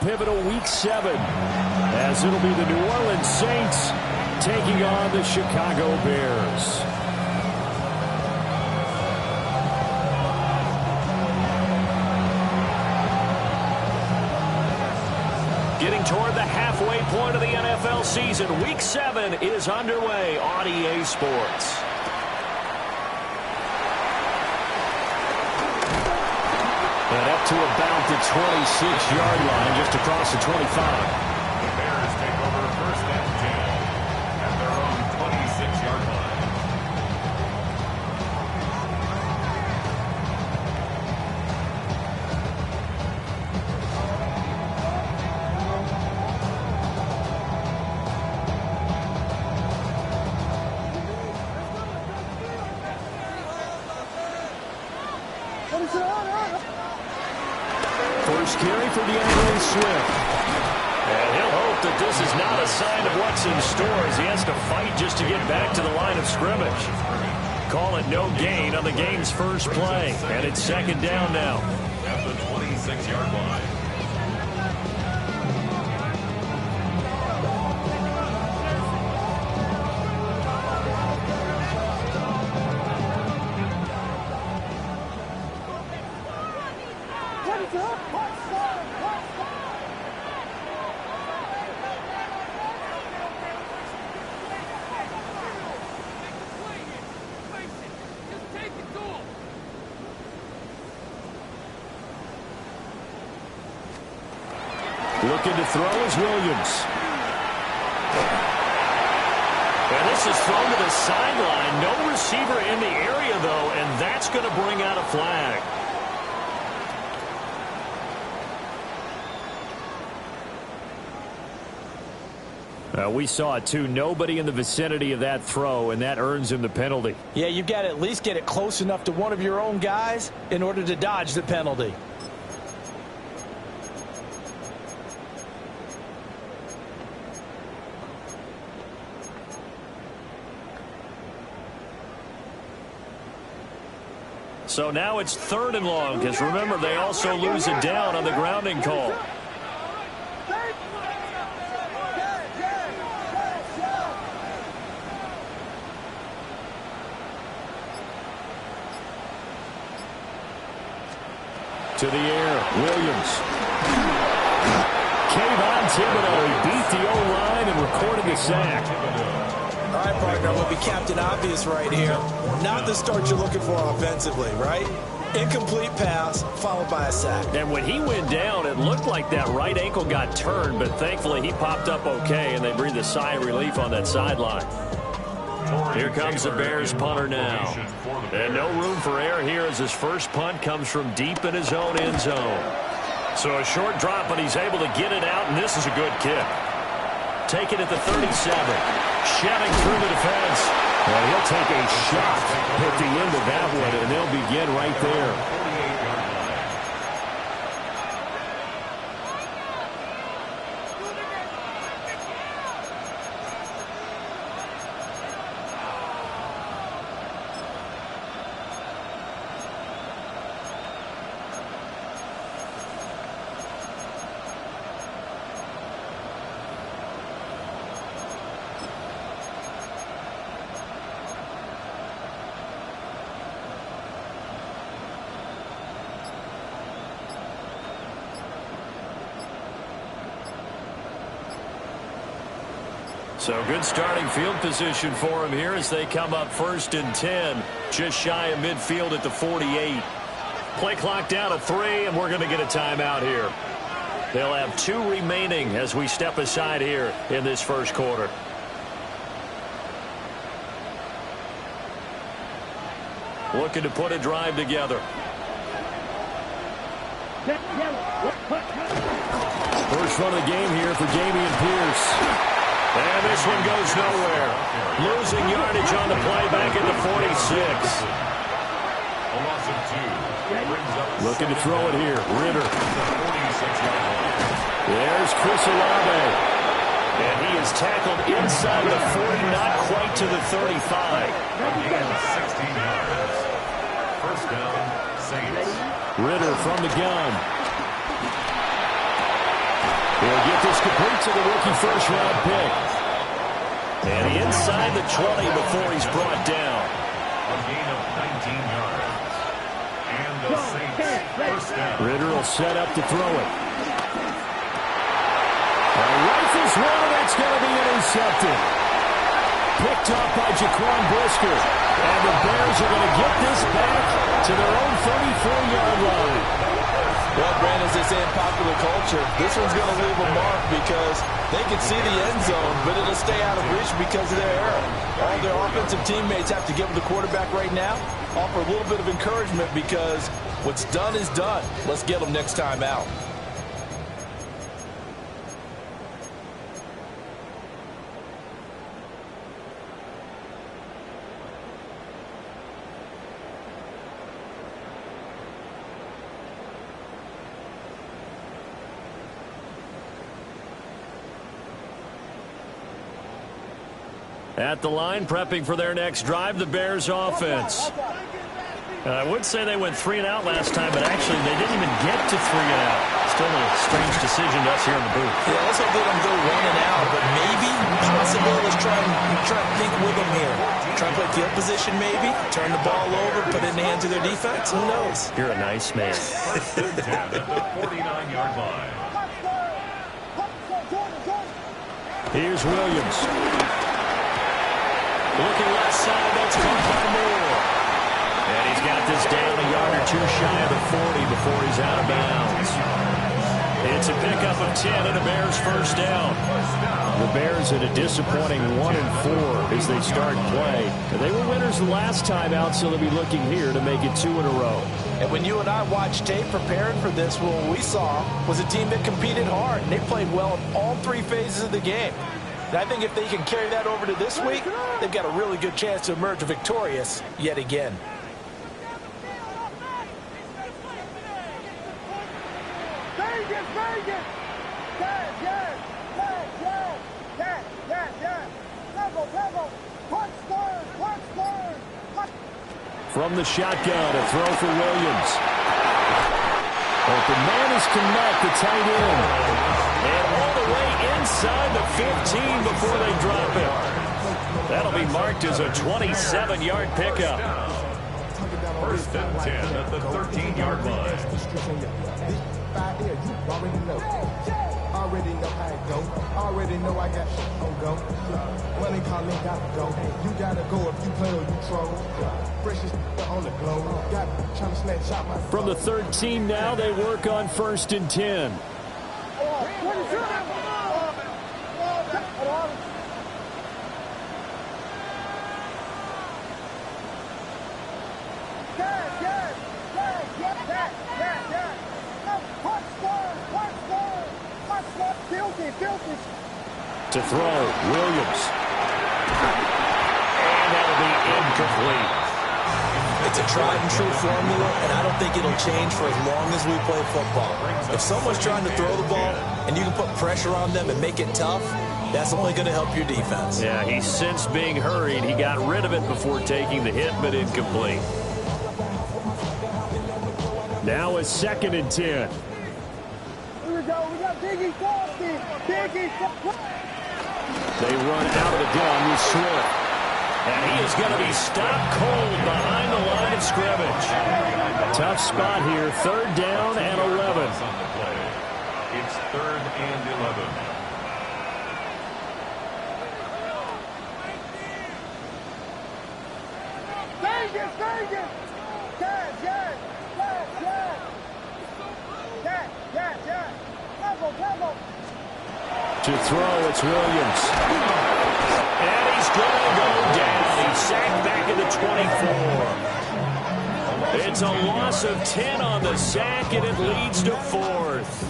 pivotal Week 7, as it'll be the New Orleans Saints taking on the Chicago Bears. Getting toward the halfway point of the NFL season, Week 7 is underway on EA Sports. And up to about the 26-yard line, just across the 25. The Bears take over first and 10 at their own 26-yard line. First carry for DeAndre Swift. And he'll hope that this is not a sign of what's in store as he has to fight just to get back to the line of scrimmage. Call it no gain on the game's first play. And it's second down now. At the 26-yard line. Looking to throw is Williams. And this is thrown to the sideline. No receiver in the area, though, and that's going to bring out a flag. We saw it, too. Nobody in the vicinity of that throw, and that earns him the penalty. Yeah, you've got to at least get it close enough to one of your own guys in order to dodge the penalty. So now it's third and long, because remember, they also lose it down on the grounding call. To the air, Williams. Kayvon Thibodeau beat the O-line and recorded the sack. All right, partner, I'm going to be Captain Obvious right here. Not the start you're looking for offensively, right? Incomplete pass, followed by a sack. And when he went down, it looked like that right ankle got turned, but thankfully he popped up okay, and they breathed a sigh of relief on that sideline. Here comes the Bears punter now. And no room for error here as his first punt comes from deep in his own end zone. So a short drop, but he's able to get it out, and this is a good kick. Taken at the 37. Shoving through the defense. And he'll take a shot at the end of that one, and they'll begin right there. So good starting field position for him here as they come up first and 10. Just shy of midfield at the 48. Play clock down to 3, and we're going to get a timeout here. They'll have 2 remaining as we step aside here in this first quarter. Looking to put a drive together. First run of the game here for Dameon Pierce. And this one goes nowhere. Losing yardage on the play back at the 46. A loss of 2. Looking to throw it here. Ritter. There's Chris Olave. And he is tackled inside the 40, not quite to the 35. Again, 16 yards. First down, Saints. Ritter from the gun. He'll get this complete to the rookie first-round pick. And inside the 20 before he's brought down. A gain of 19 yards. And the Saints first down. Ritter will set up to throw it. Rifles one, that's going to be intercepted. Picked off by Jaquan Brisker. And the Bears are going to get this back to their own 34-yard line. Well, Brandon, as they say in popular culture, this one's going to leave a mark because they can see the end zone, but it'll stay out of reach because of their error. All their offensive teammates have to give the quarterback right now, offer a little bit of encouragement because what's done is done. Let's get them next time out. At the line, prepping for their next drive, the Bears offense. I would say they went 3 and out last time, but actually they didn't even get to 3 and out. Still a strange decision to us here in the booth. Yeah, let's hope they don't go 1 and out, but maybe, possibly, let's try and think with them here. Try and play field position maybe, turn the ball over, put it in the hands of their defense. Who knows? You're a nice man. First and 10 at the 49-yard line. Here's Williams. Looking left side, that's caught by Moore. And he's got this down a yard or 2 shy of the 40 before he's out of bounds. It's a pickup of 10 and a Bears first down. The Bears at a disappointing 1-4 as they start play. They were winners the last time out, so they'll be looking here to make it 2 in a row. And when you and I watched tape preparing for this, what we saw was a team that competed hard, and they played well in all 3 phases of the game. And I think if they can carry that over to this week, they've got a really good chance to emerge victorious yet again. From the shotgun, a throw for Williams. Open man is Kmet, the tight end. And all the way inside the 15 before they drop it. That'll be marked as a 27-yard pickup. First and 10 at the 13-yard line. Already know how it go. Already know I got shit on go. Money calling, gotta go. You gotta go if you play or you troll. Freshest on the globe. Got trying to snatch out my. From the 13 now, they work on 1st and 10. To throw, Williams. And that'll be incomplete. It's a tried and true formula, and I don't think it'll change for as long as we play football. If someone's trying to throw the ball and you can put pressure on them and make it tough, that's only going to help your defense. Yeah, he sensed being hurried. He got rid of it before taking the hit, but incomplete. Now it's 2nd and 10. Here we go. We got Biggie Frosty. Biggie Frosty. They run out of the gun with Swift. And he is going to be stopped cold behind the line of scrimmage. Tough spot here. 3rd down and 11. On the play. It's 3rd and 11. Vegas, Vegas. Yes, yes, yes, yes. Yes, yes, yes. Level. To throw, it's Williams. And he's going to go down. He's sacked back at the 24. It's a loss of 10 on the sack, and it leads to 4th.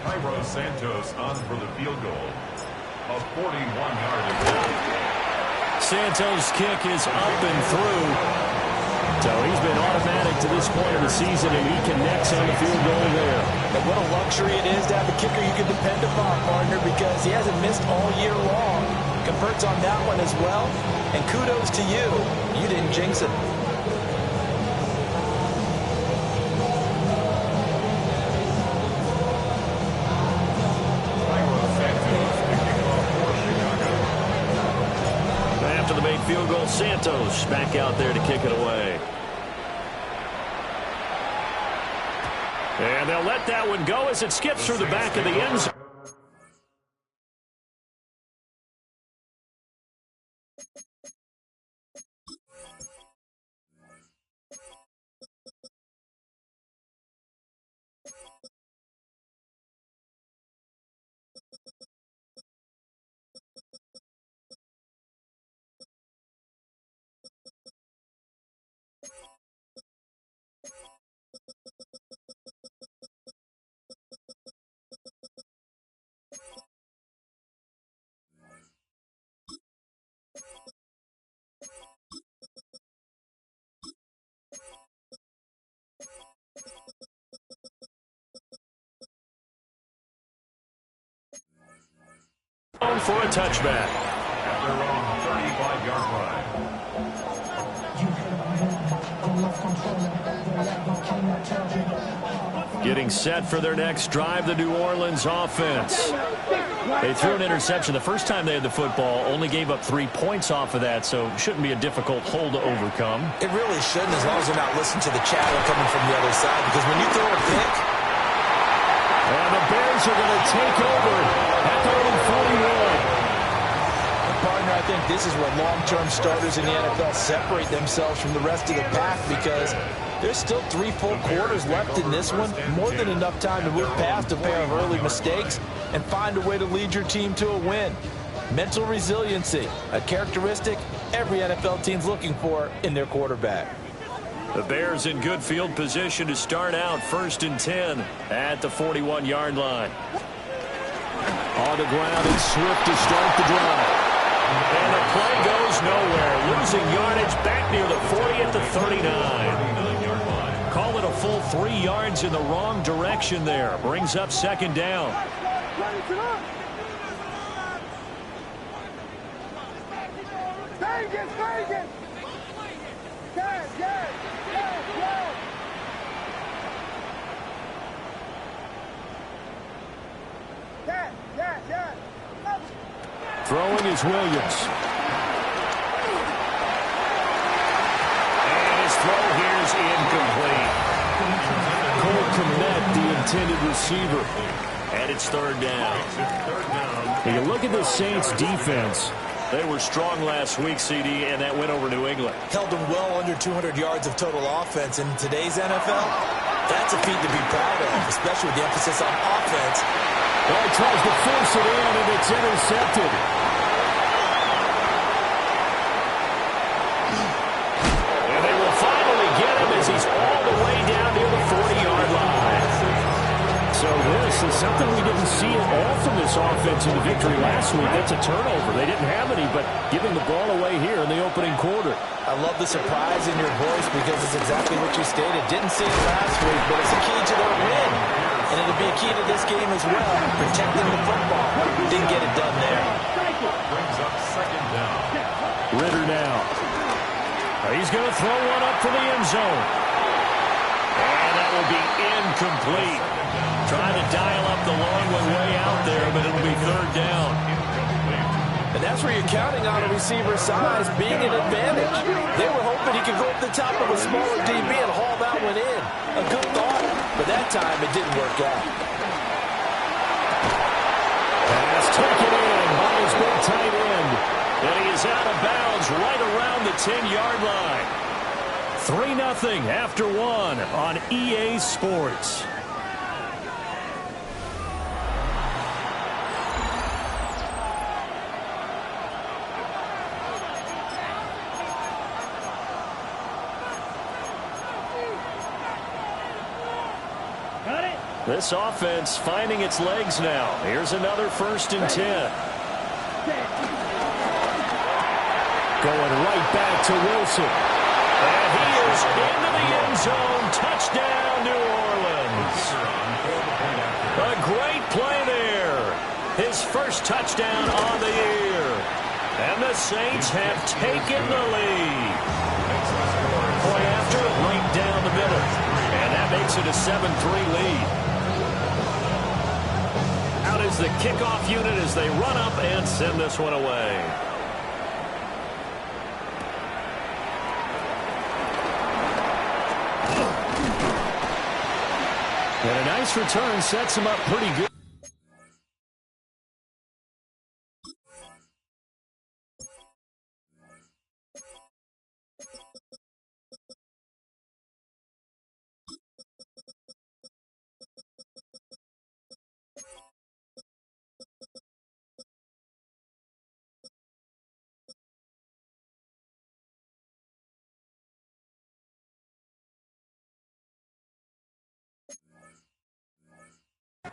Cairo Santos on for the field goal. A 41-yard attempt. Santos' kick is up and through. So he's been automatic to this point of the season, and he connects on the field goal there. And what a luxury it is to have a kicker you can depend upon, partner, because he hasn't missed all year long. Converts on that one as well. And kudos to you. You didn't jinx it. field goal. Santos back out there to kick it away. And they'll let that one go as it skips through the back of the end zone. For a touchback. At their own 35-yard line. Getting set for their next drive, the New Orleans offense. They threw an interception the first time they had the football, only gave up 3 points off of that, so shouldn't be a difficult hole to overcome. It really shouldn't, as long as they're not listening to the chatter coming from the other side, because when you throw a pick, and the Bears are going to take over at their own 41. Partner, I think this is where long-term starters in the NFL separate themselves from the rest of the pack, because there's still 3 full quarters left in this one. More than enough time to move past a pair of early mistakes and find a way to lead your team to a win. Mental resiliency, a characteristic every NFL team's looking for in their quarterback. The Bears in good field position to start out 1st and 10 at the 41-yard line. On the ground and Swift to start the drive. And the play goes nowhere. Losing yardage back near the 40 at the 39. Call it a full 3 yards in the wrong direction there. Brings up 2nd down. Vegas, Vegas! Yes, yes, yes, yes! Yes, yes, yes! Throwing is Williams. And his throw here is incomplete. Cole Kmet, the intended receiver. And it's 3rd down. When you look at the Saints' defense, they were strong last week, CD, and that went over New England. Held them well under 200 yards of total offense. In today's NFL, that's a feat to be proud of, especially with the emphasis on offense. Well, he tries to force it in, and it's intercepted. And they will finally get him as he's all the way down near the 40-yard line. So this is something we didn't see at all from this offense in the victory last week. That's a turnover. They didn't have any, but giving the ball away here in the opening quarter. I love the surprise in your voice because it's exactly what you stated. Didn't see it last week, but it's a key to their win. And it'll be a key to this game as well, protecting the football. Didn't get it done there. Brings up 2nd down. Ritter now. He's going to throw one up for the end zone. And that will be incomplete. Trying to dial up the long one way out there, but it'll be 3rd down. And that's where you're counting on a receiver's size being an advantage. They were hoping he could go up the top of a smaller DB and haul that one in. A good thought, but that time it didn't work out. Pass taken in by his big tight end. And he is out of bounds right around the 10-yard line. 3-0 after 1 on EA Sports. This offense finding its legs now. Here's another 1st and 10. Going right back to Wilson. And he is into the end zone. Touchdown, New Orleans. A great play there. His first touchdown on the year. And the Saints have taken the lead. Point after, right down the middle. And that makes it a 7-3 lead. Out is the kickoff unit as they run up and send this one away. And a nice return sets him up pretty good.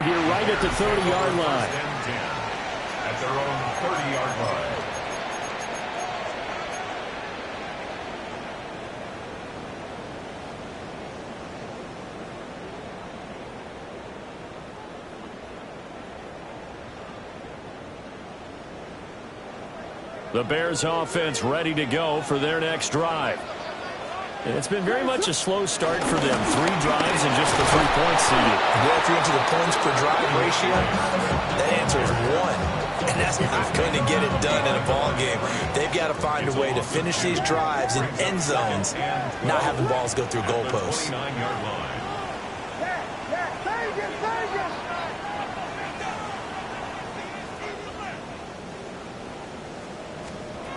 Here right at the 30-yard line. At their own 30-yard line. The Bears offense ready to go for their next drive. And it's been very much a slow start for them. 3 drives and just the 3 points seeded. Well, if you're into the points per drive ratio, that answer is 1. And that's not going to get it done in a ball game. They've got to find a way to finish these drives in end zones, not have the balls go through goalposts.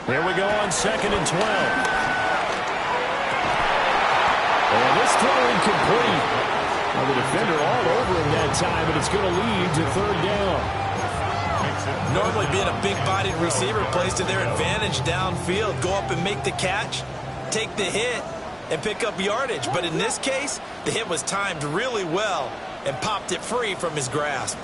Here we go on 2nd and 12. And this throw incomplete. Well, the defender all over him that time, and it's going to lead to 3rd down. Normally being a big-bodied receiver plays to their advantage downfield. Go up and make the catch, take the hit, and pick up yardage. But in this case, the hit was timed really well and popped it free from his grasp.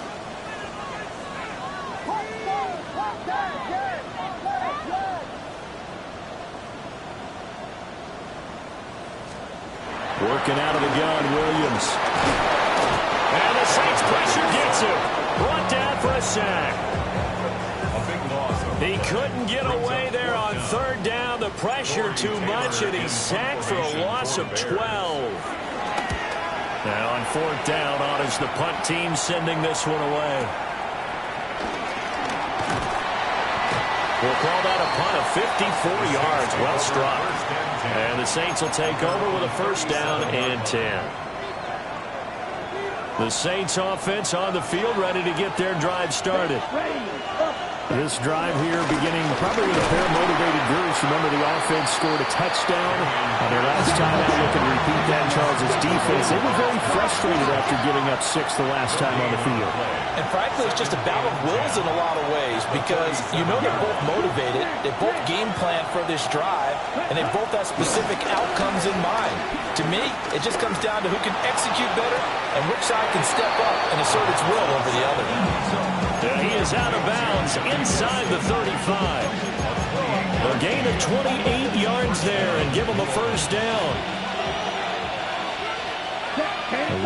Working out of the gun, Williams. And the Saints pressure gets him. Brought down for a sack. A big loss. He couldn't get away there on 3rd down. The pressure too much, and he's sacked for a loss of 12. Now on 4th down, on is the punt team sending this one away. We'll call that a punt of 54 yards. Well struck. And the Saints will take over with a 1st down and 10. The Saints offense on the field ready to get their drive started. This drive here beginning probably with a pair of motivated groups. Remember, the offense scored a touchdown on their last time out. Looking to repeat that. Charles' defense, they were very frustrated after giving up 6 the last time on the field. And frankly, it's just a battle of wills in a lot of ways because you know they're both motivated, they both game plan for this drive, and they both have specific outcomes in mind. To me, it just comes down to who can execute better and which side can step up and assert its will over the other. And he is out of bounds inside the 35. A gain of 28 yards there and give him a 1st down.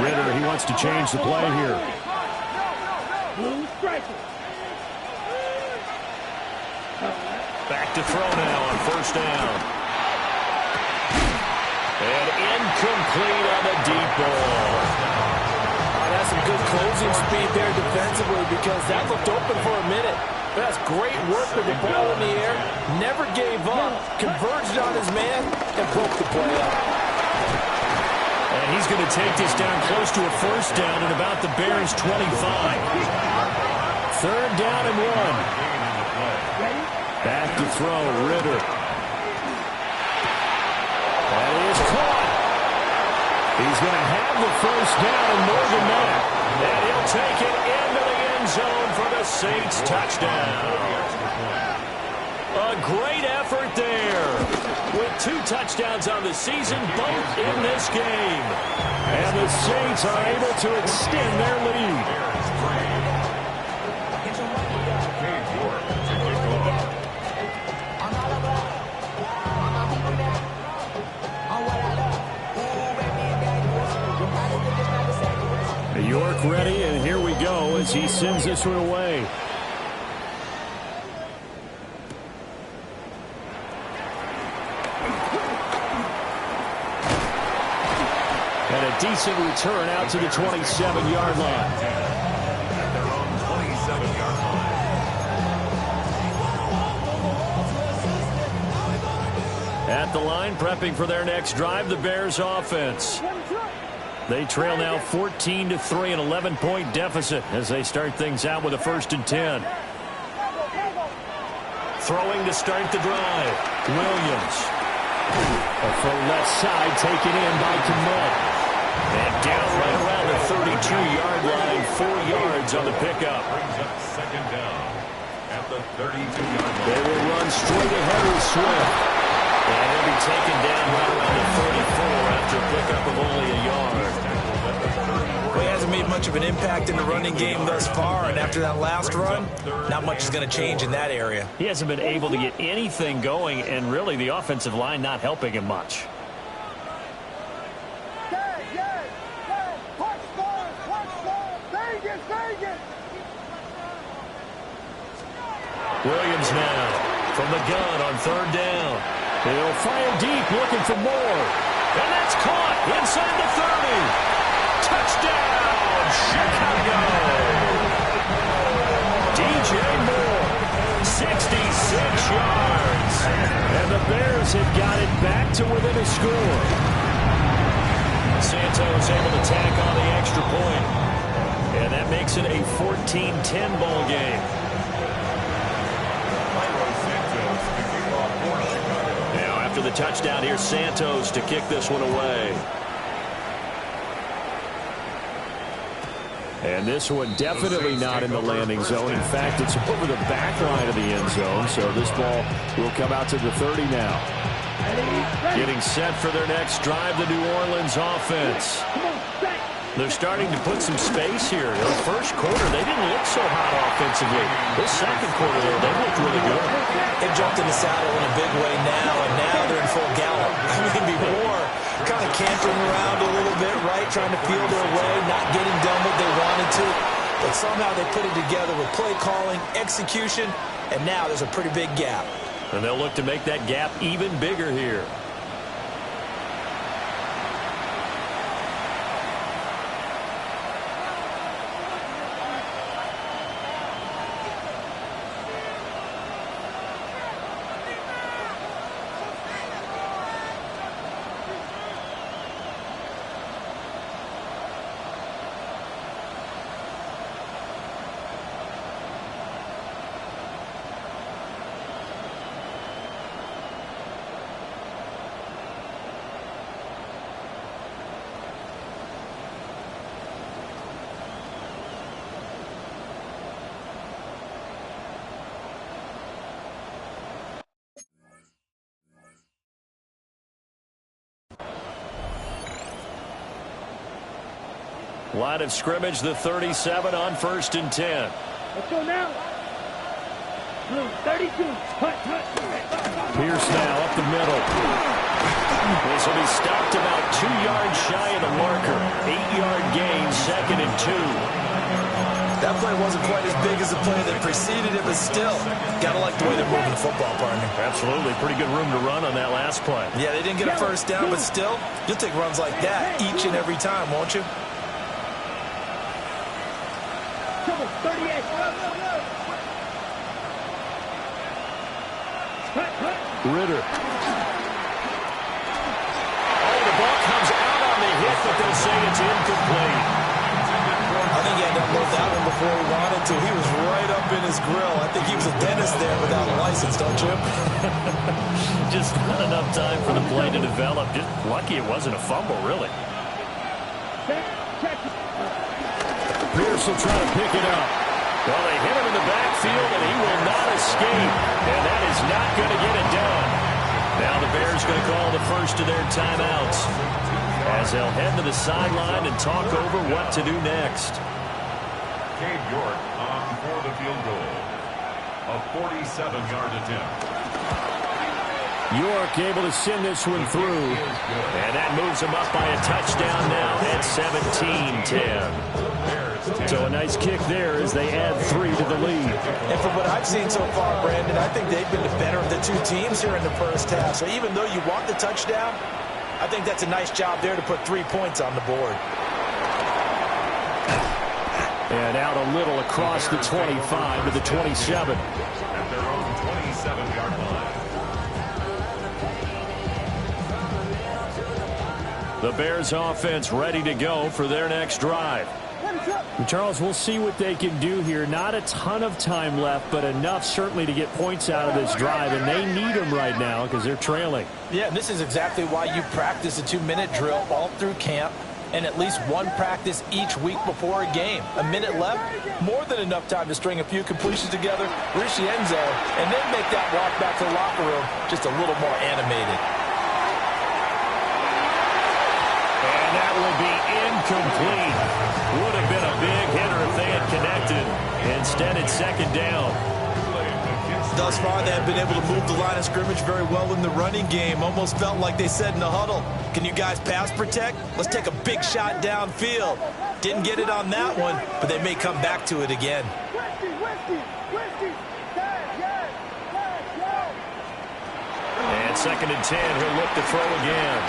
Ritter, he wants to change the play here. Back to throw now on 1st down. And incomplete on the deep ball. That's some good closing speed there defensively because that looked open for a minute. That's great work with the ball in the air. Never gave up. Converged on his man and broke the play up. And he's going to take this down close to a 1st down at about the Bears' 25. 3rd down and 1. Back to throw, Ritter. That is caught. He's going to have the 1st down and more than that. And he'll take it into the end zone for the Saints touchdown. A great effort there. With 2 touchdowns on the season, both in this game. And the Saints are able to extend their lead. York ready, and here we go as he sends this one away. And a decent return out to the 27-yard line. At their own 27-yard line. At the line, prepping for their next drive, the Bears offense. They trail now 14-3, an 11-point deficit as they start things out with a 1st and 10. Throwing to start the drive. Williams. From left side, taken in by Ncaa. And down right around the 32-yard line, 4 yards on the pickup. Brings up 2nd down at the 32-yard line. They will run straight ahead with Swift. And he'll be taken down right around the 34 after a pickup of only a yard. Well, he hasn't made much of an impact in the running game thus far, and after that last run, not much is going to change in that area. He hasn't been able to get anything going, and really the offensive line not helping him much. Williams now from the gun on 3rd down. He'll fire deep, looking for more. And that's caught inside the 30. Touchdown, Chicago! DJ Moore, 66 yards. And the Bears have got it back to within a score. Santos able to tack on the extra point. And that makes it a 14-10 ball game. Now after the touchdown, here's Santos to kick this one away. And this one definitely not in the landing zone. In fact, it's over the back line of the end zone. So this ball will come out to the 30 now. Getting set for their next drive, the New Orleans offense. They're starting to put some space here. In the first quarter, they didn't look so hot offensively. This second quarter, though, they looked really good. They jumped in the saddle in a big way now, and now they're in full gallop. I mean, before, kind of cantering around a little bit, right, trying to feel their way, not getting done what they wanted to. But somehow they put it together with play calling, execution, and now there's a pretty big gap. And they'll look to make that gap even bigger here. Line of scrimmage, the 37 on 1st and 10. Let's go now. 32. Pierce now up the middle. This will be stopped about 2 yards shy of the marker. 8-yard gain, 2nd and 2. That play wasn't quite as big as the play that preceded it, but still, got to like the way they're moving the football, partner. Absolutely. Pretty good room to run on that last play. Yeah, they didn't get a first down, but still, you'll take runs like that each and every time, won't you? 38. Ritter. Oh, the ball comes out on the hit, but they'll say it's incomplete. I think he had to unload that one before he wanted to. He was right up in his grill. I think he was a dentist there without a license, don't you? Just not enough time for the play to develop. Just lucky it wasn't a fumble, really. Pierce will try to pick it up. Well, they hit him in the backfield, and he will not escape. And that is not going to get it done. Now the Bears going to call the first of their timeouts as they'll head to the sideline and talk over what to do next. Cade York on for the field goal. A 47-yard attempt. York able to send this one through. And that moves him up by a touchdown now at 17-10. So a nice kick there as they add 3 to the lead. And from what I've seen so far, Brandon, I think they've been the better of the two teams here in the first half. So even though you want the touchdown, I think that's a nice job there to put 3 points on the board. And out a little across the 25 to the 27. At their own 27-yard line. The Bears offense ready to go for their next drive. Charles, we'll see what they can do here. Not a ton of time left, but enough certainly to get points out of this drive, and they need them right now because they're trailing. Yeah, this is exactly why you practice a 2-minute drill all through camp and at least one practice each week before a game. A minute left, more than enough time to string a few completions together, reach the end zone, and then make that walk back to the locker room just a little more animated. And that will be incomplete. Would have been a big hitter if they had connected. Instead, it's second down. Thus far, they have been able to move the line of scrimmage very well in the running game. Almost felt like they said in the huddle, can you guys pass protect? Let's take a big shot downfield. Didn't get it on that one, but they may come back to it again. And second and 10, he'll look to throw again.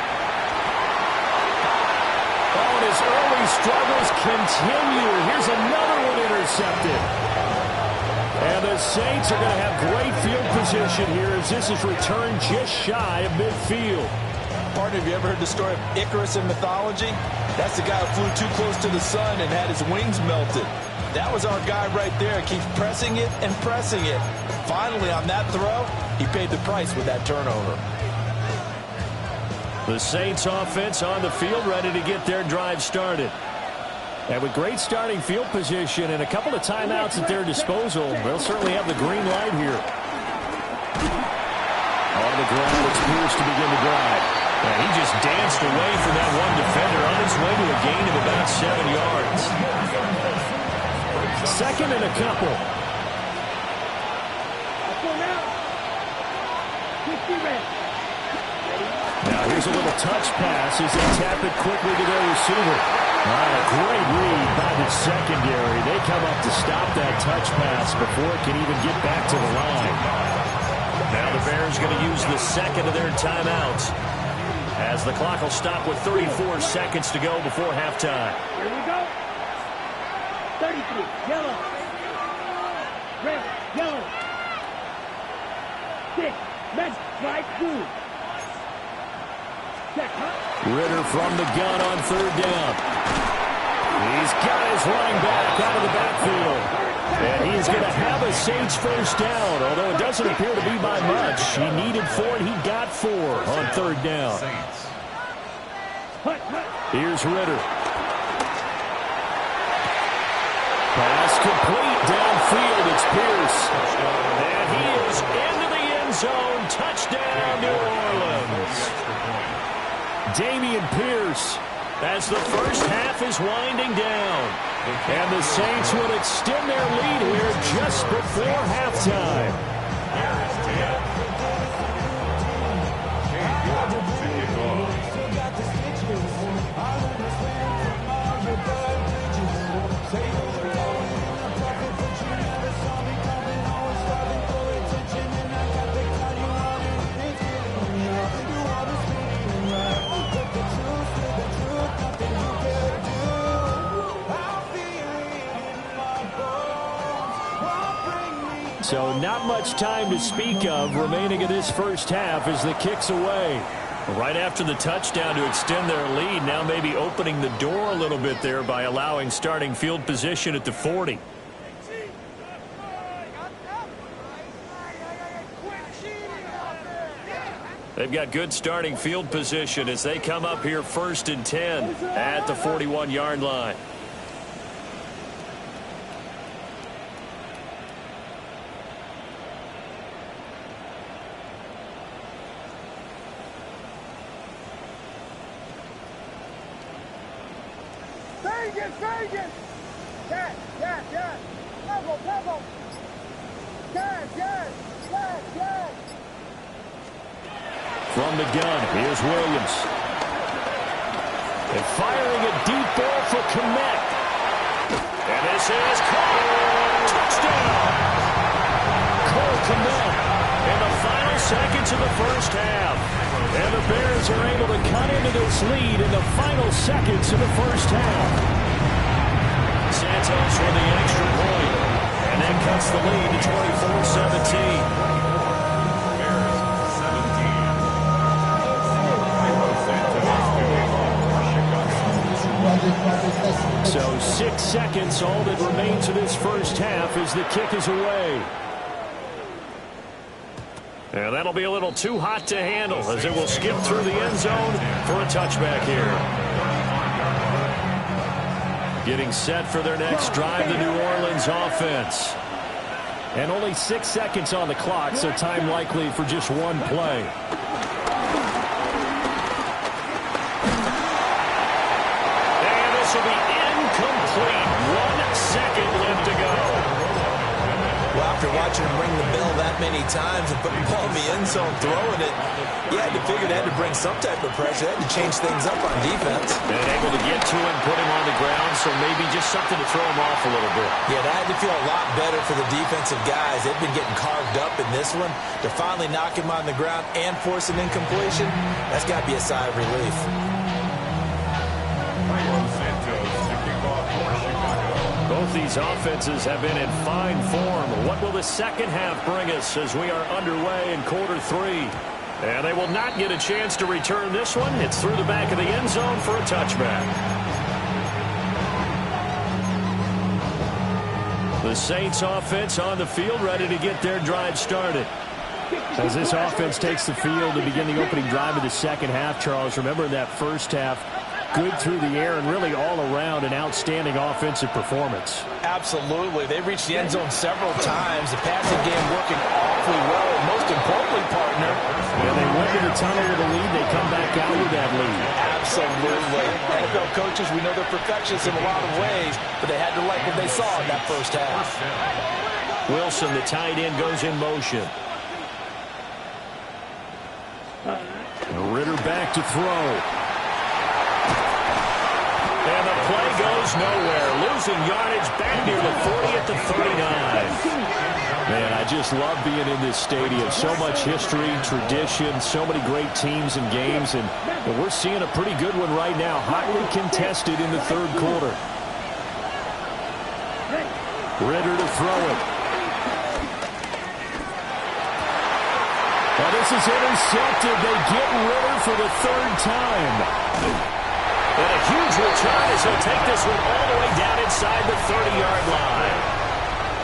Oh, and his early struggles continue. Here's another one intercepted. And the Saints are going to have great field position here as this is returned just shy of midfield. Partner, have you ever heard the story of Icarus in mythology? That's the guy who flew too close to the sun and had his wings melted. That was our guy right there. Keeps pressing it and pressing it. Finally, on that throw, he paid the price with that turnover. The Saints offense on the field ready to get their drive started. And with great starting field position and a couple of timeouts at their disposal, they'll certainly have the green light here. On the ground, it's Pierce to begin the drive. And he just danced away from that one defender on his way to a gain of about 7 yards. Second and a couple. Now here's a little touch pass as they tap it quickly to their receiver. A great read by the secondary. They come up to stop that touch pass before it can even get back to the line. Now the Bears going to use the second of their timeouts as the clock will stop with 34 seconds to go before halftime. Here we go. 33, yellow. Red, yellow. 6, red, right, blue. Ritter from the gun on third down. He's got his running back out of the backfield. And he's going to have a Saints first down, although it doesn't appear to be by much. He needed 4, and he got 4 on third down. Here's Ritter. Pass complete downfield. It's Pierce. And he is into the end zone. Touchdown, New Orleans. Damian Pierce as the first half is winding down. And the Saints will extend their lead here just before halftime. So not much time to speak of remaining in this first half as the kick's away. Right after the touchdown to extend their lead, now maybe opening the door a little bit there by allowing starting field position at the 40. They've got good starting field position as they come up here 1st and 10 at the 41-yard line. Vegas! Yes! Level! Yes! From the gun, here's Williams. And firing a deep ball for Kmet. And this is caught. Touchdown! Cole Kmet. In the final seconds of the first half. And the Bears are able to cut into this lead in the final seconds of the first half. Santos for the extra point. And that cuts the lead to 24-17. So 6 seconds, all that remains of this first half as the kick is away. And that'll be a little too hot to handle as it will skip through the end zone for a touchback here. Getting set for their next drive, the New Orleans offense. And only 6 seconds on the clock, so time likely for just one play. And this will be incomplete. 1 second left to go. Well, after watching him ring the bell that many times and putting the ball in the end zone, throwing it, you had to figure they had to bring some type of pressure. They had to change things up on defense. And able to get to him, put him on the ground, so maybe just something to throw him off a little bit. Yeah, that had to feel a lot better for the defensive guys. They've been getting carved up in this one. To finally knock him on the ground and force an incompletion, that's got to be a sigh of relief. Both these offenses have been in fine form. What will the second half bring us as we are underway in quarter 3? And they will not get a chance to return this one. It's through the back of the end zone for a touchback. The Saints offense on the field, ready to get their drive started. As this offense takes the field to begin the opening drive of the second half, Charles, remember in that first half, good through the air and really all around an outstanding offensive performance. Absolutely. They reached the end zone several times. The passing game working awfully well. And most importantly, partner, when they went to the tunnel with a lead, they come back out with that lead. Absolutely. NFL coaches, we know they're perfectionists in a lot of ways, but they had to like what they saw in that first half. Wilson, the tight end, goes in motion. Ritter back to throw. And the play goes nowhere. Losing yardage back near the 40 at the 39. Man, I just love being in this stadium. So much history, tradition, so many great teams and games. And we're seeing a pretty good one right now. Hotly contested in the third quarter. Ritter to throw it. Well, this is intercepted. They get Ritter for the third time. And a huge return as he'll take this one all the way down inside the 30-yard line.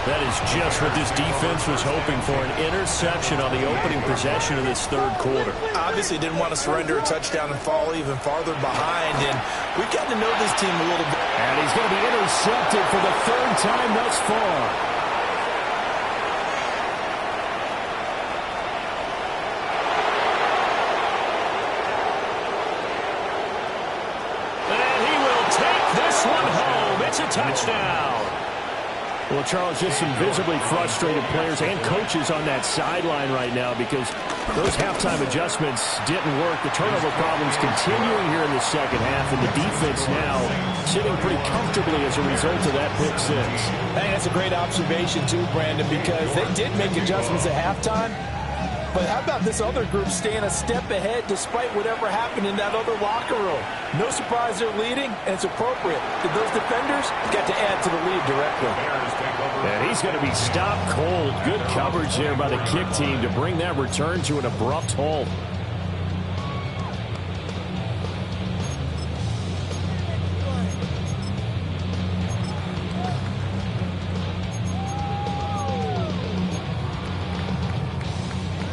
That is just what this defense was hoping for, an interception on the opening possession of this third quarter. Obviously didn't want to surrender a touchdown and fall even farther behind, and we've gotten to know this team a little bit. And he's going to be intercepted for the third time thus far. It's a touchdown. Well, Charles, just some visibly frustrated players and coaches on that sideline right now because those halftime adjustments didn't work. The turnover problems continuing here in the second half, and the defense now sitting pretty comfortably as a result of that pick six. Hey, that's a great observation too, Brandon, because they did make adjustments at halftime. But how about this other group staying a step ahead despite whatever happened in that other locker room? No surprise they're leading, and it's appropriate. Those defenders got to add to the lead directly. And he's going to be stopped cold. Good coverage there by the kick team to bring that return to an abrupt halt.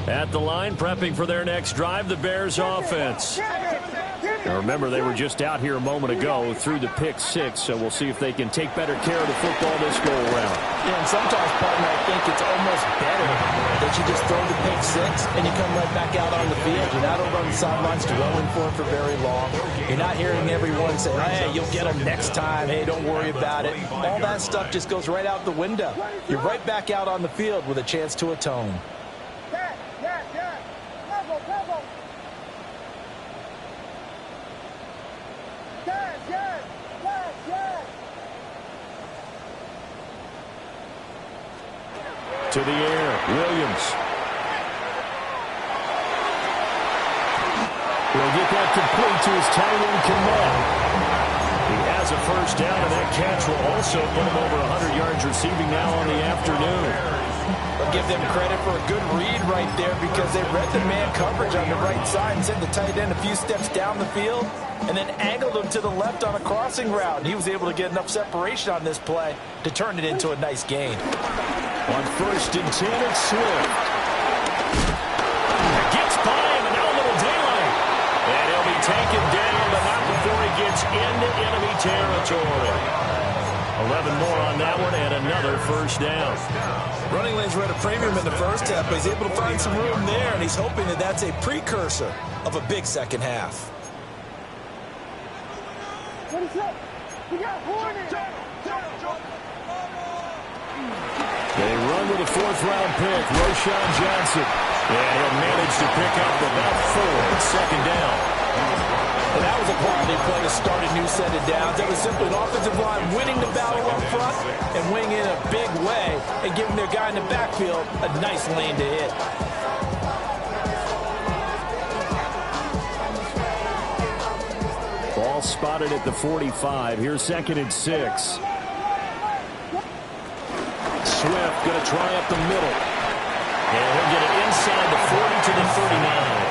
At the line, prepping for their next drive, the Bears offense. Now remember, they were just out here a moment ago through the pick six, so we'll see if they can take better care of the football this go-around. Yeah, and sometimes, partner, I think it's almost better that you just throw the pick six and you come right back out on the field. You're not over on the sidelines dwelling for it for very long. You're not hearing everyone say, hey, you'll get them next time. Hey, don't worry about it. All that stuff just goes right out the window. You're right back out on the field with a chance to atone. To the air, Williams. He'll get that complete to his tight end, Ncaa. He has a first down, and that catch will also put him over 100 yards receiving now on the afternoon. But give them credit for a good read right there because they read the man coverage on the right side and sent the tight end a few steps down the field and then angled him to the left on a crossing route. And he was able to get enough separation on this play to turn it into a nice gain. On 1st and 10, it's Swift. Gets by him, and now a little daylight. And he'll be taken down, but not before he gets into enemy territory. 11 more on that one, and another first down. Running lanes were at a premium in the first half, but he's able to find some room there, and he's hoping that that's a precursor of a big second half. What is up? We got Hornet. They run with a 4th-round pick, Roschon Johnson. And he'll manage to pick up about 4 on 2nd down. And that was a quality play to start a new set of downs. That was simply an offensive line winning the battle up front and winning in a big way and giving their guy in the backfield a nice lane to hit. Ball spotted at the 45. Here's 2nd and 6. Swift going to try up the middle. And he'll get it inside the 40 to the 39.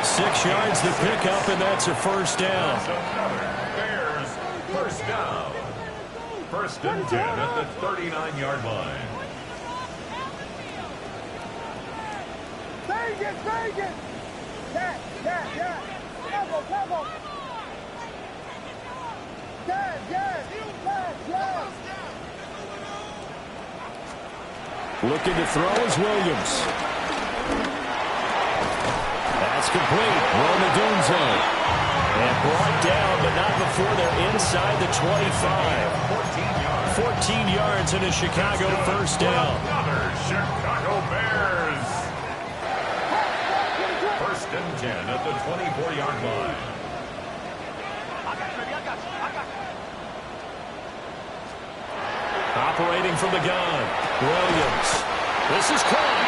6 yards to pick up, and that's a first down. Bears first down. 1st and 10 at the 39-yard line. Vegas. Yeah. Cover. Yeah. Looking to throw is Williams. That's complete. Roma Dunzo. And brought down, but not before they're inside the 25. 14 yards and a Chicago first down. Another Chicago Bears. 1st and 10 at the 24-yard line. Operating from the gun, Williams. This is caught.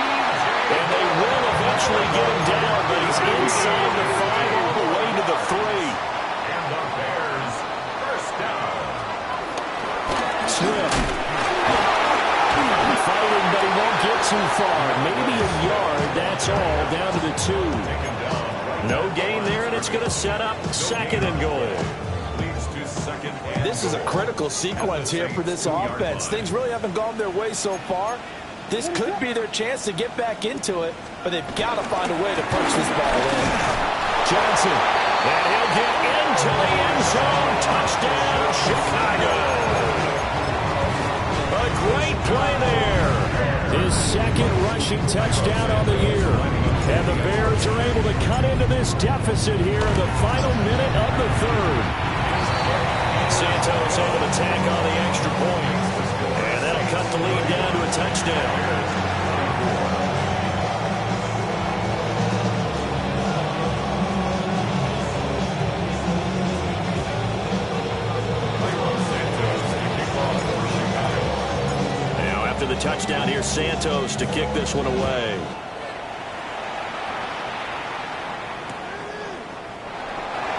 And they will eventually get him down, but he's inside the 5 all the way to the 3. And the Bears first down. Swift. Fighting, but he won't get too far. Maybe a yard, that's all, down to the 2. No gain there, and it's going to set up 2nd and goal. This is a critical sequence here for this offense. Things really haven't gone their way so far. This could be their chance to get back into it, but they've got to find a way to punch this ball in. Johnson, and he'll get into the end zone. Touchdown, Chicago. A great play there. His 2nd rushing touchdown on the year. And the Bears are able to cut into this deficit here in the final minute of the 3rd. Santos able to tack on the extra point. And that'll cut the lead down to a touchdown. Now after the touchdown, here's Santos to kick this one away.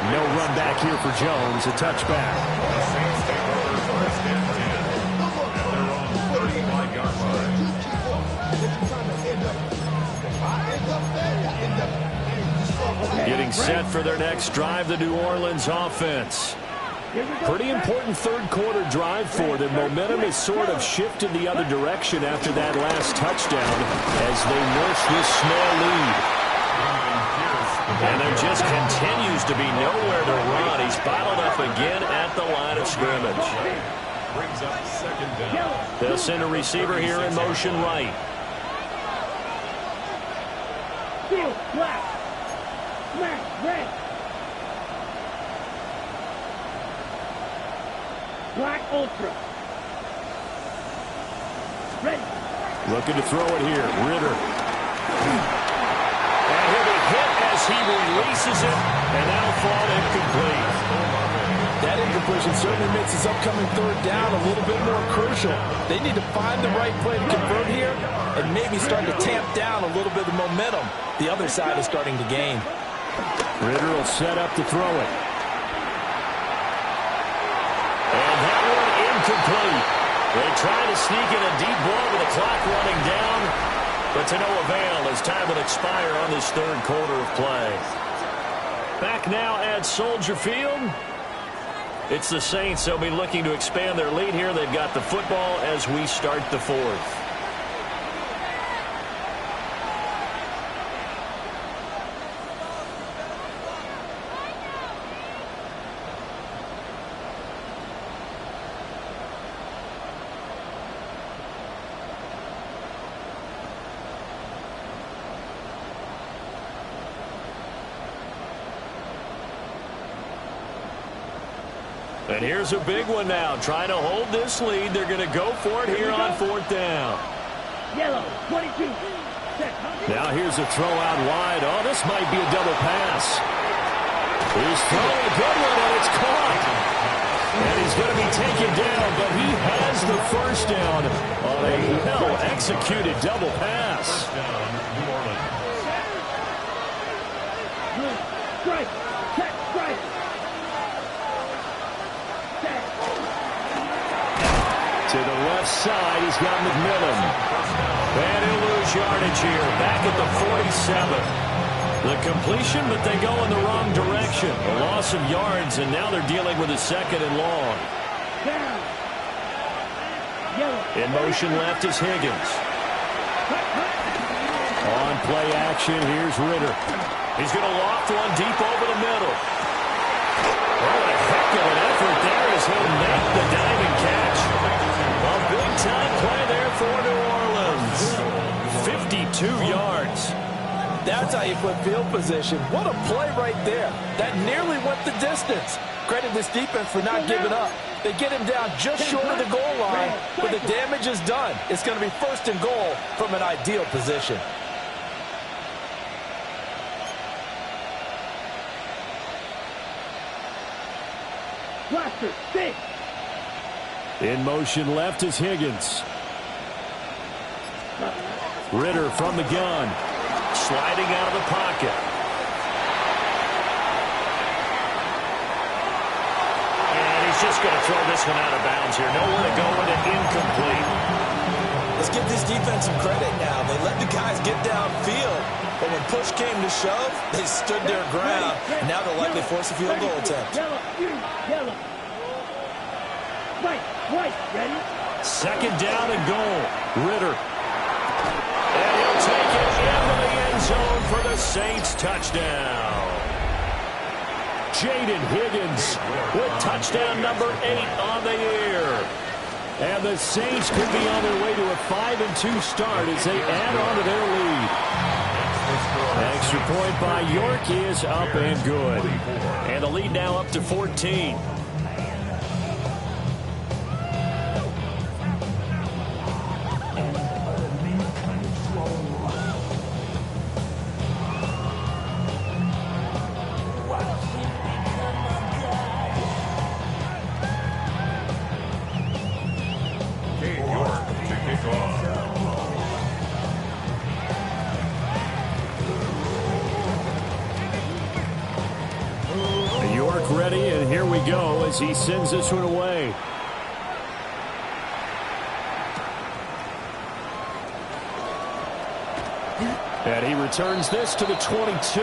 No run back here for Jones. A touchback. The Saints take over 1st and 10 at their own 35-yard line. Getting set for their next drive, the New Orleans offense. Pretty important 3rd quarter drive for them. Momentum has sort of shifted the other direction after that last touchdown as they nurse this small lead. And there just continues to be nowhere to run. He's bottled up again at the line of scrimmage. Brings up 2nd down. They'll send a receiver here in motion right. Field, black. Smash, red. Black ultra. Ready. Looking to throw it here. Ritter. And he'll be hit as he releases it, and that'll fall incomplete. That incompletion certainly makes his upcoming 3rd down a little bit more crucial. They need to find the right play to convert here and maybe start to tamp down a little bit of momentum the other side is starting to gain. Ritter will set up to throw it. And that one incomplete. They try to sneak in a deep ball with the clock running down. But to no avail as time will expire on this third quarter of play. Back now at Soldier Field. It's the Saints. They'll be looking to expand their lead here. They've got the football as we start the fourth. And here's a big one now. Trying to hold this lead. They're going to go for it here on fourth down. Yellow, 22. Now here's a throw out wide. Oh, this might be a double pass. He's throwing a good one, and it's caught. And he's going to be taken down, but he has the first down on a well-executed double pass. Strike, check, strike. To the left side, he's got McMillan. And he'll lose yardage here, back at the 47. The completion, but they go in the wrong direction. A loss of yards, and now they're dealing with a second and long. In motion left is Higgins. On play action, here's Ritter. He's going to loft one deep over the middle. Oh, a heck of an effort there as he'll make the diving catch. A big-time play there for New Orleans. 52 yards. That's how you put field position. What a play right there. That nearly went the distance. Credit this defense for not giving up. They get him down just short of the goal line, but the damage is done. It's going to be first and goal from an ideal position. Blaster, stick. In motion left is Higgins. Ritter from the gun. Sliding out of the pocket. And he's just going to throw this one out of bounds here. Nowhere to go with it. Incomplete. Let's give this defense some credit now. They let the guys get downfield, but when push came to shove, they stood their ground. And now they'll likely force a field goal attempt. Yellow, yellow. White, ready? Second down and goal. Ritter. And he'll take it into the end zone for the Saints touchdown. Jaden Higgins with touchdown number 8 on the year. And the Saints could be on their way to a 5-2 start as they add on to their lead. Extra point by York is up and good. And the lead now up to 14. Ready, and here we go as he sends this one away. And he returns this to the 22.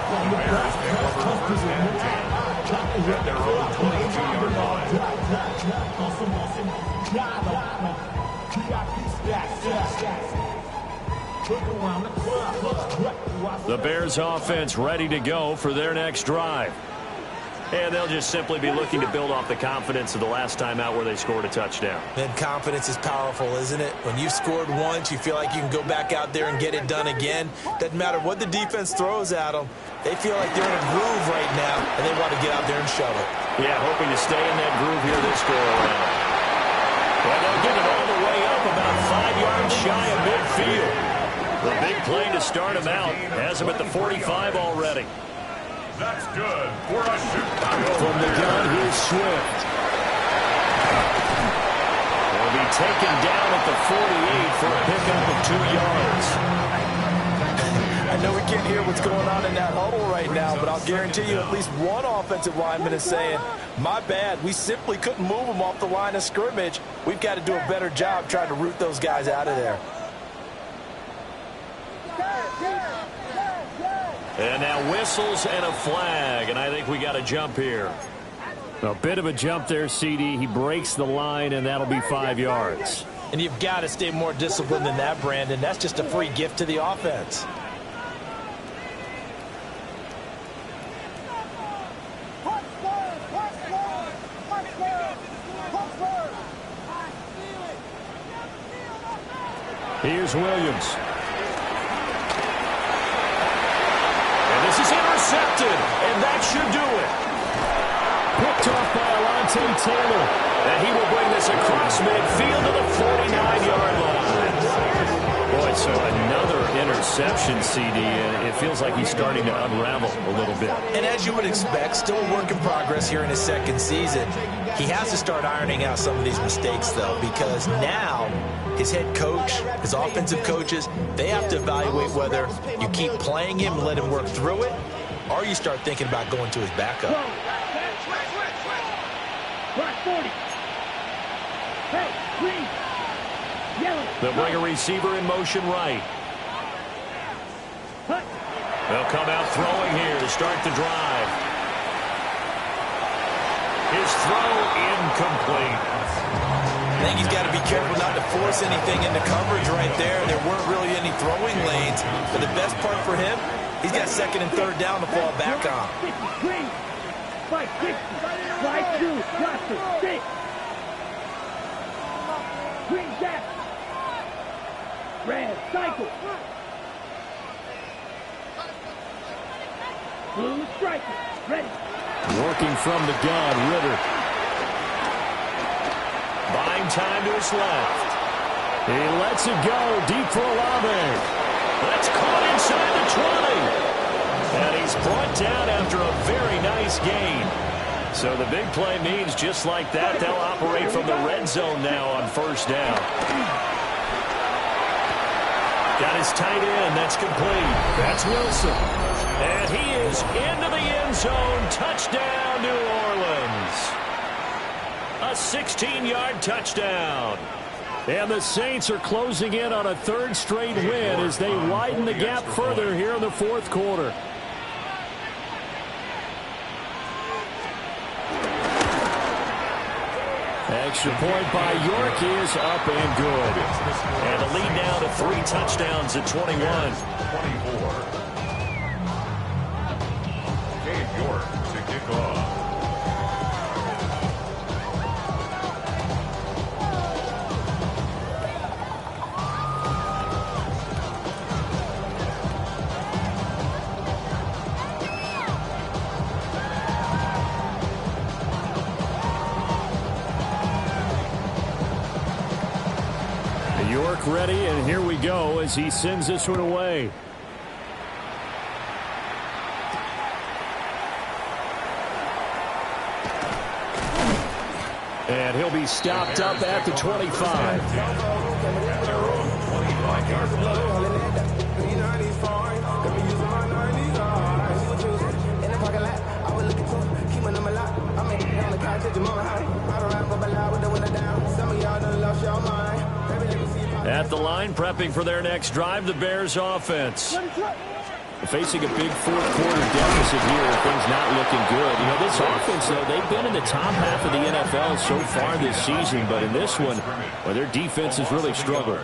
The Bears take over first and 10 at their own 22-yard line. The Bears offense ready to go for their next drive. And they'll just simply be looking to build off the confidence of the last time out where they scored a touchdown. And confidence is powerful, isn't it? When you've scored once, you feel like you can go back out there and get it done again. Doesn't matter what the defense throws at them. They feel like they're in a groove right now, and they want to get out there and shove it. Yeah, hoping to stay in that groove here this go-around. And they'll get it all the way up about 5 yards shy of midfield. The big play to start him out has him at the 45 already. That's good for a Chicago. From the gun, here's Swift. Will be taken down at the 48 for a pickup of 2 yards. I know we can't hear what's going on in that huddle right now, but I'll guarantee you at least one offensive lineman is saying, my bad, we simply couldn't move them off the line of scrimmage. We've got to do a better job trying to root those guys out of there. And now whistles and a flag, and I think we got a jump here. A bit of a jump there, CD. He breaks the line, and that'll be 5 yards. And you've got to stay more disciplined than that, Brandon. That's just a free gift to the offense. Here's Williams. This is intercepted, and that should do it. Picked off by Alontae Taylor. And he will bring this across midfield to the 49-yard line. Boy, so another interception, CD, and it feels like he's starting to unravel a little bit. And as you would expect, still a work in progress here in his second season. He has to start ironing out some of these mistakes, though, because now his head coach, his offensive coaches, they have to evaluate whether you keep playing him and let him work through it, or you start thinking about going to his backup. They'll bring a receiver in motion right. They'll come out throwing here to start the drive. His throw incomplete. I think he's got to be careful not to force anything into coverage right there. There weren't really any throwing lanes. But the best part for him, he's got second and third down to fall back on. Red, cycle. Blue striker, ready. Working from the gun, Ritter. Buying time to his left. He lets it go deep for Olave. That's caught inside the 20. And he's brought down after a very nice gain. So the big play means just like that, they'll operate from the red zone now on first down. Got his tight end. That's complete. That's Wilson. And he is into the end zone. Touchdown, New Orleans. A 16-yard touchdown. And the Saints are closing in on a third straight win as they widen the gap further here in the fourth quarter. Extra point by York is up and good. And the lead now to 3 touchdowns at 21. 24. Cade York to kick off. York ready, and here we go as he sends this one away. And he'll be stopped up at the 25. At the line, prepping for their next drive, the Bears offense. facing a big fourth-quarter deficit here. Things not looking good. You know, this offense, though, they've been in the top half of the NFL so far this season, but in this one, well, their defense has really struggled.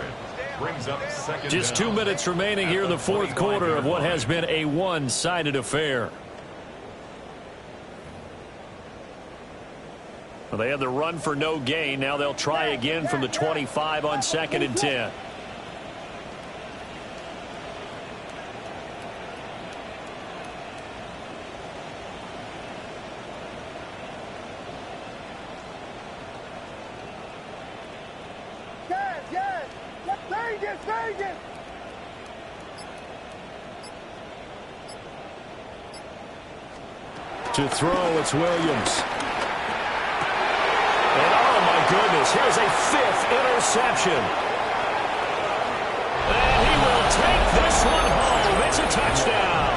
Just 2 minutes remaining here in the fourth quarter of what has been a one-sided affair. Well, they had the run for no gain. Now they'll try again from the 25 on 2nd and 10. To throw, it's Williams. And oh my goodness, here's a 5th interception. And he will take this one home. It's a touchdown.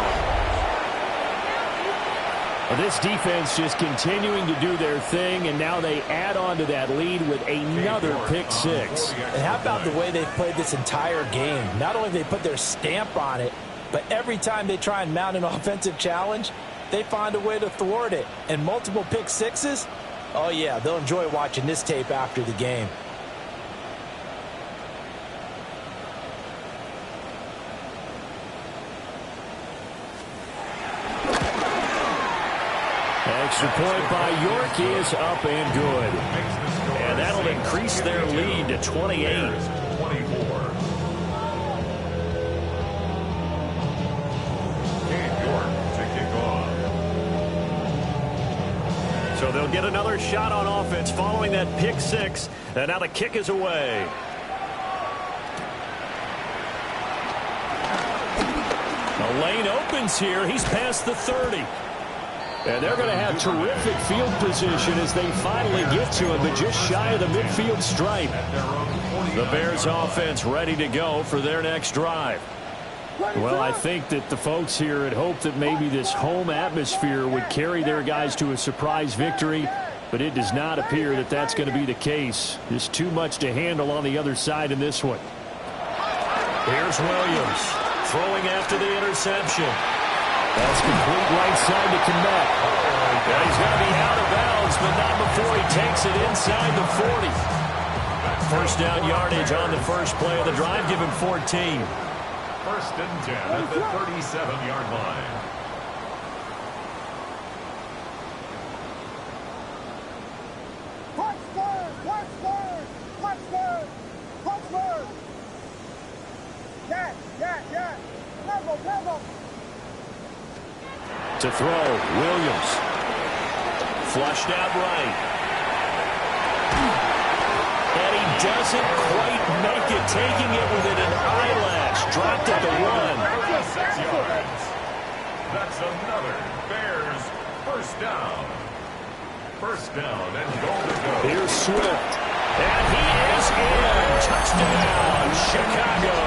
Well, this defense just continuing to do their thing, and now they add on to that lead with another pick six. And how about the way they've played this entire game? Not only have they put their stamp on it, but every time they try and mount an offensive challenge, they find a way to thwart it. And multiple pick sixes, oh yeah, they'll enjoy watching this tape after the game. Extra point by York is up and good. And that'll increase their lead to 28. 24. So they'll get another shot on offense following that pick six. And now the kick is away. The lane opens here. He's past the 30. And they're going to have terrific field position as they finally get to him, but just shy of the midfield stripe. The Bears offense ready to go for their next drive. Well, I think that the folks here had hoped that maybe this home atmosphere would carry their guys to a surprise victory, but it does not appear that that's going to be the case. Just too much to handle on the other side in this one. Here's Williams throwing after the interception. That's complete right side to Ncaa. Yeah, he's going to be out of bounds, but not before he takes it inside the 40. First down yardage on the first play of the drive. Give him 14. First and 10 at the 37-yard line. To throw, Williams. Flushed out right. And he doesn't quite make it, taking it within an eyelash. Dropped at the 1. 6 yards. That's another Bears first down. First down and goal to go. Here's Swift. And he is in. Touchdown, Chicago.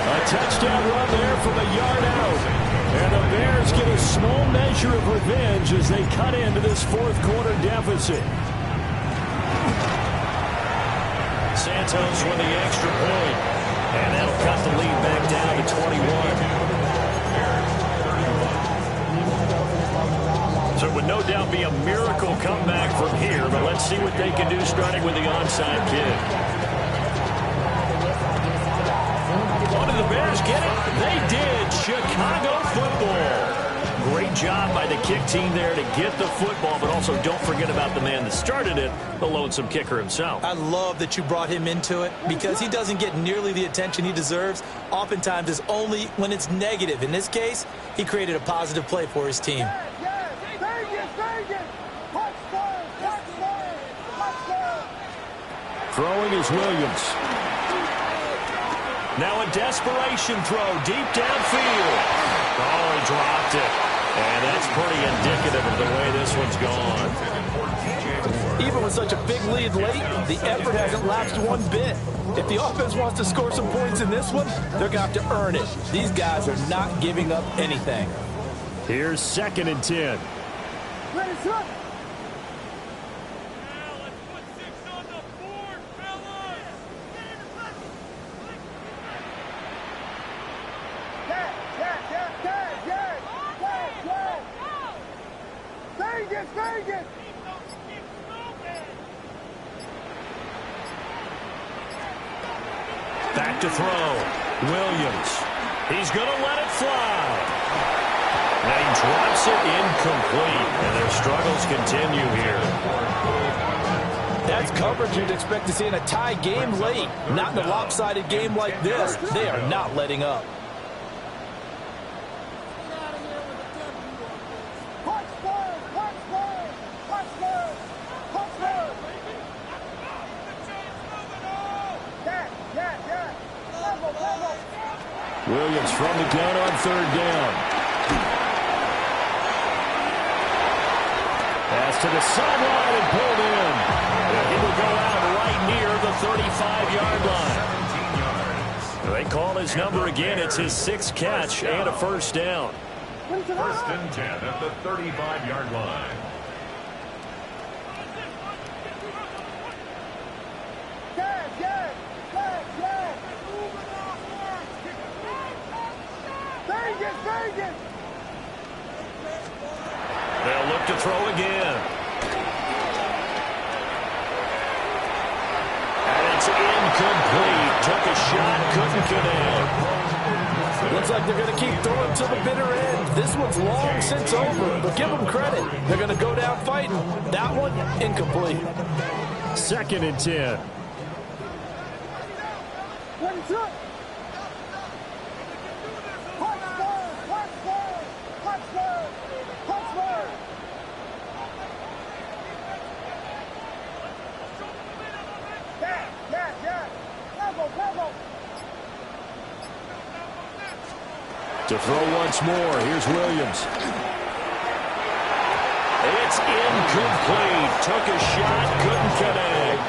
A touchdown run there from a yard out. And the Bears get a small measure of revenge as they cut into this fourth quarter deficit. Santos with the extra point. And that'll cut the lead back down to 21. So it would no doubt be a miracle comeback from here, but let's see what they can do starting with the onside kick. Oh, did the Bears get it? They did. Chicago football. Great job by the kick team there to get the football, but also don't forget about the man that started it, the lonesome kicker himself. I love that you brought him into it because he doesn't get nearly the attention he deserves. Oftentimes it's only when it's negative. In this case, he created a positive play for his team. Throwing is Williams. Now a desperation throw deep downfield. Oh, he dropped it. And that's pretty indicative of the way this one's gone. Even with such a big lead late, the effort hasn't lapsed one bit. If the offense wants to score some points in this one, they're going to have to earn it. These guys are not giving up anything. Here's 2nd and 10. Vegas, Vegas. Back to throw. Williams. He's going to let it fly. And he drops it incomplete. And their struggles continue here. That's coverage you'd expect to see in a tie game late. Not in a lopsided game like this. They are not letting up. Williams from the gun on third down. Pass to the sideline and pulled in. And he will go out right near the 35-yard line. They call his number again. It's his 6th catch and a first down. First and 10 at the 35-yard line. They'll look to throw again. And it's incomplete. Took a shot, couldn't connect. Looks like they're going to keep throwing to the bitter end. This one's long since over, but give them credit. They're going to go down fighting. That one, incomplete. 2nd and 10. To throw once more, here's Williams. It's incomplete. Took a shot, couldn't connect.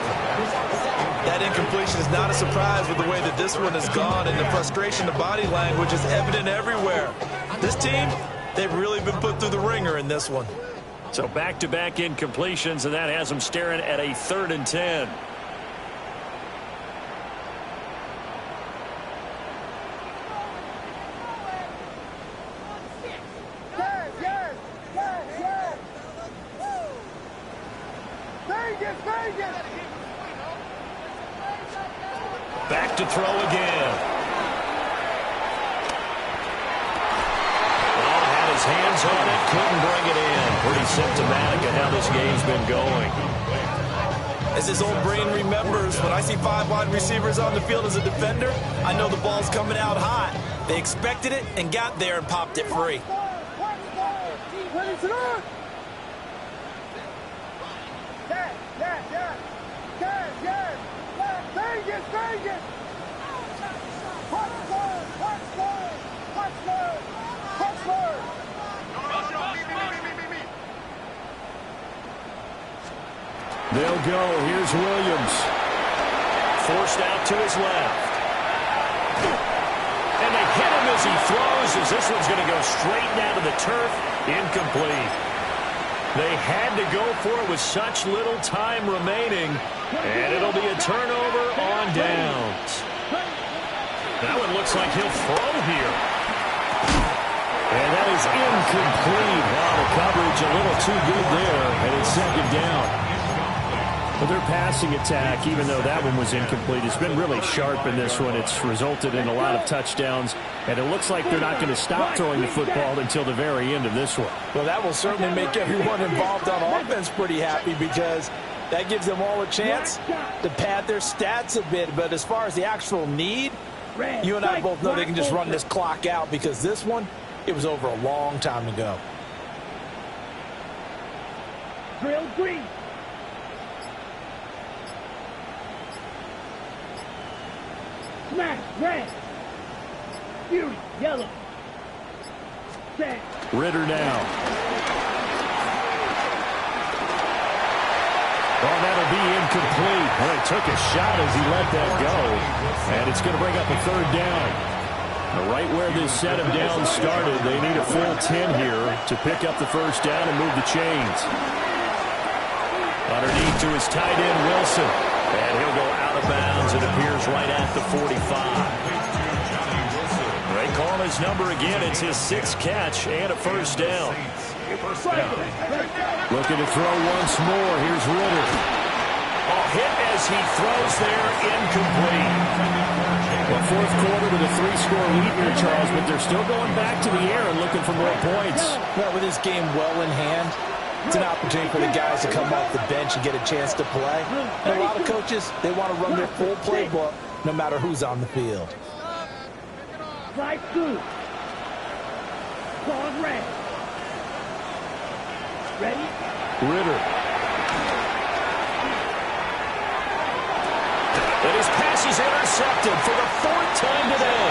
That incompletion is not a surprise with the way that this one has gone, and the frustration, the body language is evident everywhere. This team, they've really been put through the ringer in this one. So back-to-back incompletions, and that has them staring at a 3rd and 10. Back to throw again. Oh, had his hands on it, couldn't bring it in. Pretty symptomatic of how this game's been going. As his old brain remembers, when I see 5 wide receivers on the field as a defender, I know the ball's coming out hot. They expected it and got there and popped it free. They'll go. Here's Williams. Forced out to his left. And they hit him as he throws, as this one's going to go straight down to the turf. Incomplete. They had to go for it with such little time remaining. And it'll be a turnover on downs. That one looks like he'll throw here. And that is incomplete. Wow, the coverage a little too good there. And it's 2nd down. But their passing attack, even though that one was incomplete, has been really sharp in this one. It's resulted in a lot of touchdowns, and it looks like they're not going to stop throwing the football until the very end of this one. Well, that will certainly make everyone involved on offense pretty happy, because that gives them all a chance to pad their stats a bit. But as far as the actual need, you and I both know they can just run this clock out, because this one, it was over a long time ago. Drill green. Smash, red. Fury, yellow. Set. Ritter now. Oh, that'll be incomplete. Well, he took a shot as he let that go. And it's going to bring up a 3rd down. Right where this set of downs started, they need a full 10 here to pick up the first down and move the chains. Underneath to his tight end, Wilson. And he'll go out of bounds. It appears right at the 45. They call his number again. It's his 6th catch and a first down. Looking to throw once more. Here's Ritter. Hit as he throws there, incomplete. Well, fourth quarter with a 3-score lead here, Charles, but they're still going back to the air and looking for more points. Well, with this game well in hand, it's an opportunity for the guys to come off the bench and get a chance to play. And a lot of coaches, they want to run their full playbook no matter who's on the field. Right through. Ball red. Ready? Ritter. And his pass is intercepted for the 4th time today.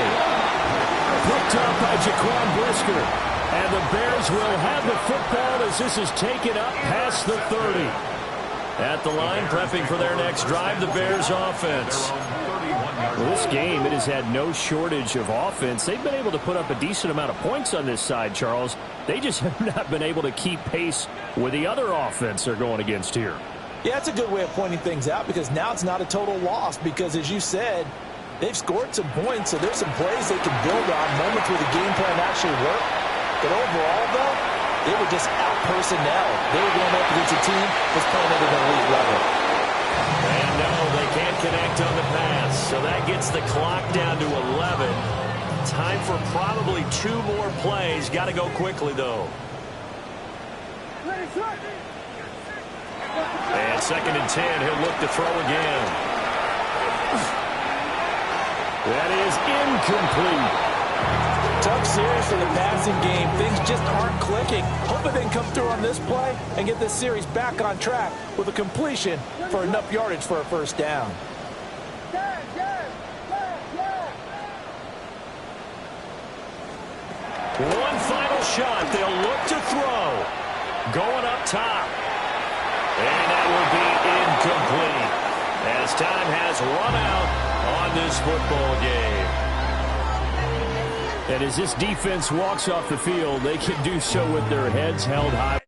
Picked up by Jaquan Brisker. And the Bears will have the football as this is taken up past the 30. At the line, prepping for their next drive, the Bears offense. Well, this game, it has had no shortage of offense. They've been able to put up a decent amount of points on this side, Charles. They just have not been able to keep pace with the other offense they're going against here. Yeah, it's a good way of pointing things out because now it's not a total loss because, as you said, they've scored some points, so there's some plays they can build on, moments where the game plan actually worked. But overall, though, they were just out-personnel. They were going up against a team that's playing at an elite level. And no, they can't connect on the pass, so that gets the clock down to 11. Time for probably 2 more plays. Got to go quickly, though. And 2nd and 10, he'll look to throw again. That is incomplete. Tough series for the passing game. Things just aren't clicking. Hoping they can come through on this play and get this series back on track with a completion for enough yardage for a first down. One final shot. They'll look to throw. Going up top. And that will be incomplete as time has run out on this football game. And as this defense walks off the field, they can do so with their heads held high.